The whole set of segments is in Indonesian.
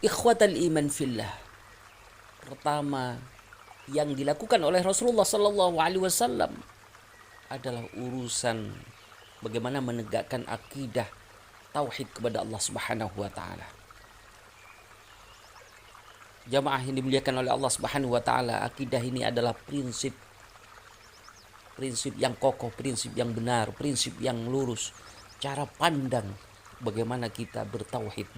Ikhwatal iman fillah. Pertama yang dilakukan oleh Rasulullah Sallallahu Alaihi Wasallam adalah urusan bagaimana menegakkan akidah tauhid kepada Allah Subhanahu wa taala. Jamaah yang dimuliakan oleh Allah Subhanahu wa taala, akidah ini adalah prinsip yang kokoh, prinsip yang benar, prinsip yang lurus, cara pandang bagaimana kita bertauhid,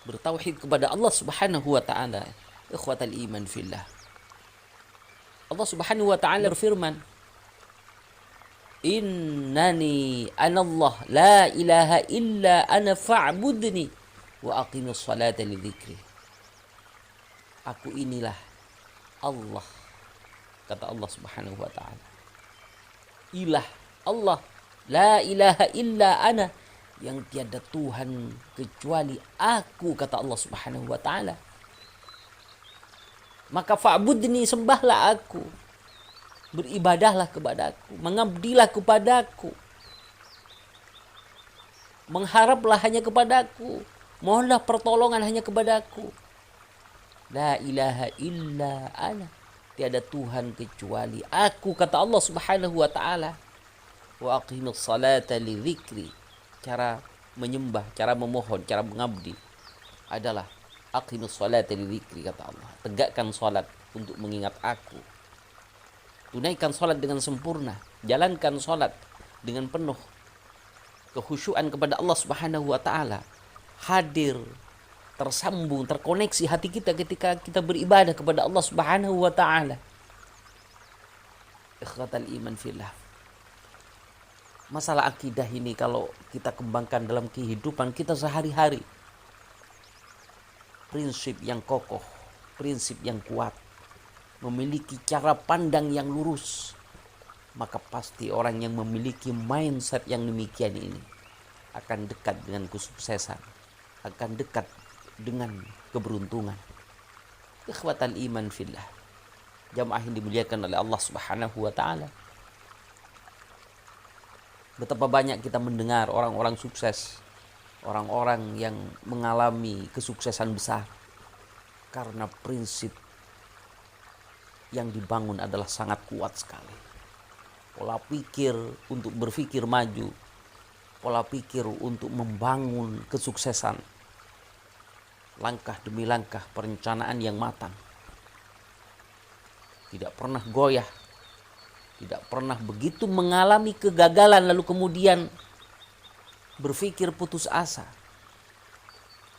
bertauhid kepada Allah Subhanahu wa taala. Ikhwatal iman fillah. Allah Subhanahu wa taala berfirman, "Innani anallah la ilaha illa ana fa'budni wa aqimus salata li dzikri." Aku inilah Allah, kata Allah Subhanahu wa taala. Ilah Allah, la ilaha illa ana, yang tiada Tuhan kecuali aku, kata Allah Subhanahu wa taala. Maka fa'budni, sembahlah aku, beribadahlah kepadaku, mengabdilah kepadaku, mengharaplah hanya kepadaku, mohonlah pertolongan hanya kepadaku. La ilaha illa ana, tiada Tuhan kecuali aku, kata Allah Subhanahu wa taala. Wa aqimus salata li dzikri, cara menyembah, cara memohon, cara mengabdi adalah aqimus salata li dzikri, kata Allah. Tegakkan salat untuk mengingat aku. Tunaikan salat dengan sempurna, jalankan salat dengan penuh kekhusyuan kepada Allah Subhanahu wa taala. Hadir, tersambung, terkoneksi hati kita ketika kita beribadah kepada Allah Subhanahu wa taala. Ikhwatal iman fillah. Masalah akidah ini kalau kita kembangkan dalam kehidupan kita sehari-hari, prinsip yang kokoh, prinsip yang kuat, memiliki cara pandang yang lurus, maka pasti orang yang memiliki mindset yang demikian ini akan dekat dengan kesuksesan, akan dekat dengan keberuntungan. Ikhwatal iman fillah, jamaah yang dimuliakan oleh Allah Subhanahu wa taala. Betapa banyak kita mendengar orang-orang sukses, orang-orang yang mengalami kesuksesan besar karena prinsip yang dibangun adalah sangat kuat sekali. Pola pikir untuk berpikir maju, pola pikir untuk membangun kesuksesan, langkah demi langkah, perencanaan yang matang, tidak pernah goyah, tidak pernah begitu mengalami kegagalan lalu kemudian berpikir putus asa,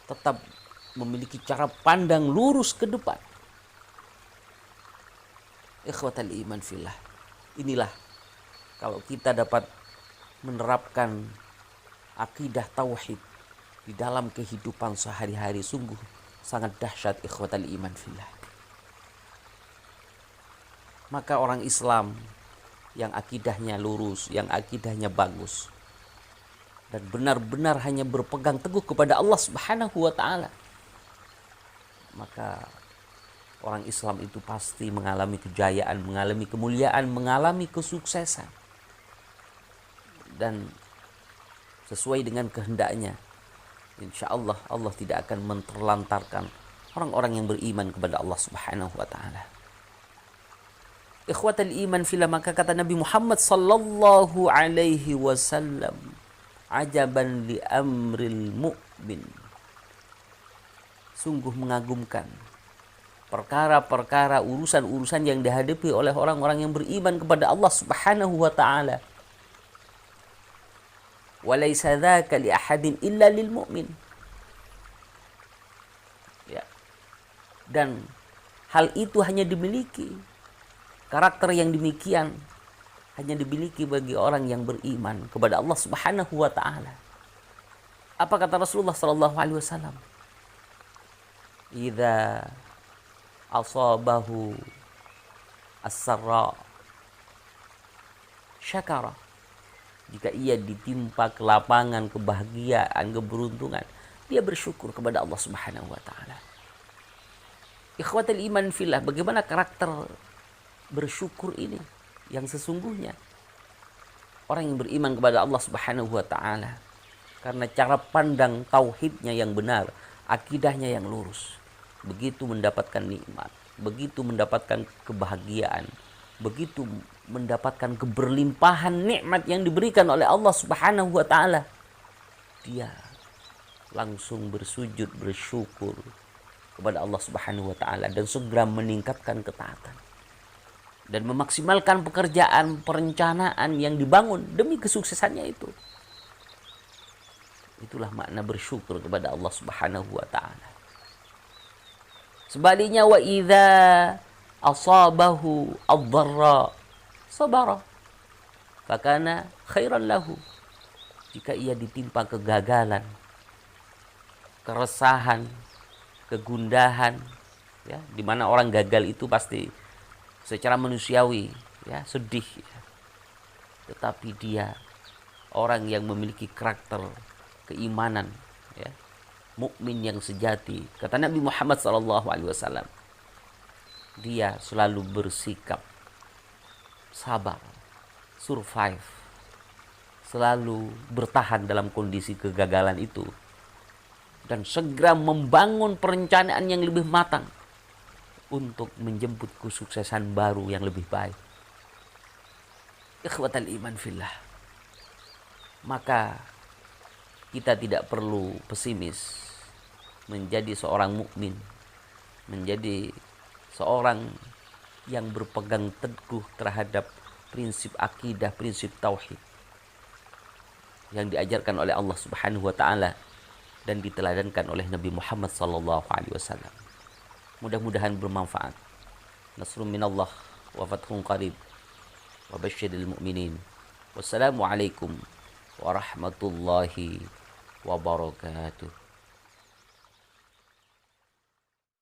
tetap memiliki cara pandang lurus ke depan. Ikhwatal iman fillah, inilah kalau kita dapat menerapkan akidah tauhid di dalam kehidupan sehari-hari, sungguh sangat dahsyat. Ikhwatal iman fillah. Maka orang Islam yang akidahnya lurus, yang akidahnya bagus, dan benar-benar hanya berpegang teguh kepada Allah Subhanahu wa taala, maka orang Islam itu pasti mengalami kejayaan, mengalami kemuliaan, mengalami kesuksesan. Dan sesuai dengan kehendaknya, insya Allah, Allah tidak akan menterlantarkan orang-orang yang beriman kepada Allah Subhanahu wa taala. Ikhwatal iman fillah, maka kata Nabi Muhammad sallallahu alaihi wasallam, ajaban li amril mu'min, sungguh mengagumkan perkara-perkara, urusan-urusan yang dihadapi oleh orang-orang yang beriman kepada Allah Subhanahu wa taala. Walaysa dzaka li ahadin illa lil mu'min. Ya. Dan hal itu hanya dimiliki, karakter yang demikian hanya dimiliki bagi orang yang beriman kepada Allah Subhanahu wa taala. Apa kata Rasulullah sallallahu alaihi wasallam? Idza asabahu as-sarra syakara, jika ia ditimpa kelapangan, kebahagiaan, keberuntungan, dia bersyukur kepada Allah Subhanahu wa taala. Ikhwatul iman fillah, bagaimana karakter bersyukur ini yang sesungguhnya? Orang yang beriman kepada Allah Subhanahu wa taala, Karena cara pandang tauhidnya yang benar, akidahnya yang lurus. Begitu mendapatkan nikmat, begitu mendapatkan kebahagiaan, begitu mendapatkan keberlimpahan nikmat yang diberikan oleh Allah Subhanahu wa taala, dia langsung bersujud bersyukur kepada Allah Subhanahu wa taala dan segera meningkatkan ketaatan dan memaksimalkan pekerjaan perencanaan yang dibangun demi kesuksesannya itu. Itulah makna bersyukur kepada Allah Subhanahu wa taala. Sebaliknya, wa idza asabahu ad-dharra sabara fakana khairan lahu. Jika ia ditimpa kegagalan, keresahan, kegundahan, ya, di mana orang gagal itu pasti secara manusiawi, ya, sedih, ya. Tetapi dia orang yang memiliki karakter keimanan, ya, mukmin yang sejati. Kata Nabi Muhammad SAW, dia selalu bersikap sabar, survive, selalu bertahan dalam kondisi kegagalan itu, dan segera membangun perencanaan yang lebih matang untuk menjemput kesuksesan baru yang lebih baik. Ikhwatal iman fillah. Maka kita tidak perlu pesimis menjadi seorang mukmin, menjadi seorang yang berpegang teguh terhadap prinsip akidah, prinsip tauhid yang diajarkan oleh Allah Subhanahu wa taala dan diteladankan oleh Nabi Muhammad sallallahu alaihi wasallam. Mudah-mudahan bermanfaat. Nasrun minallah wa fathun qarib wa basyiril mu'minin. Wassalamualaikum warahmatullahi wabarakatuh.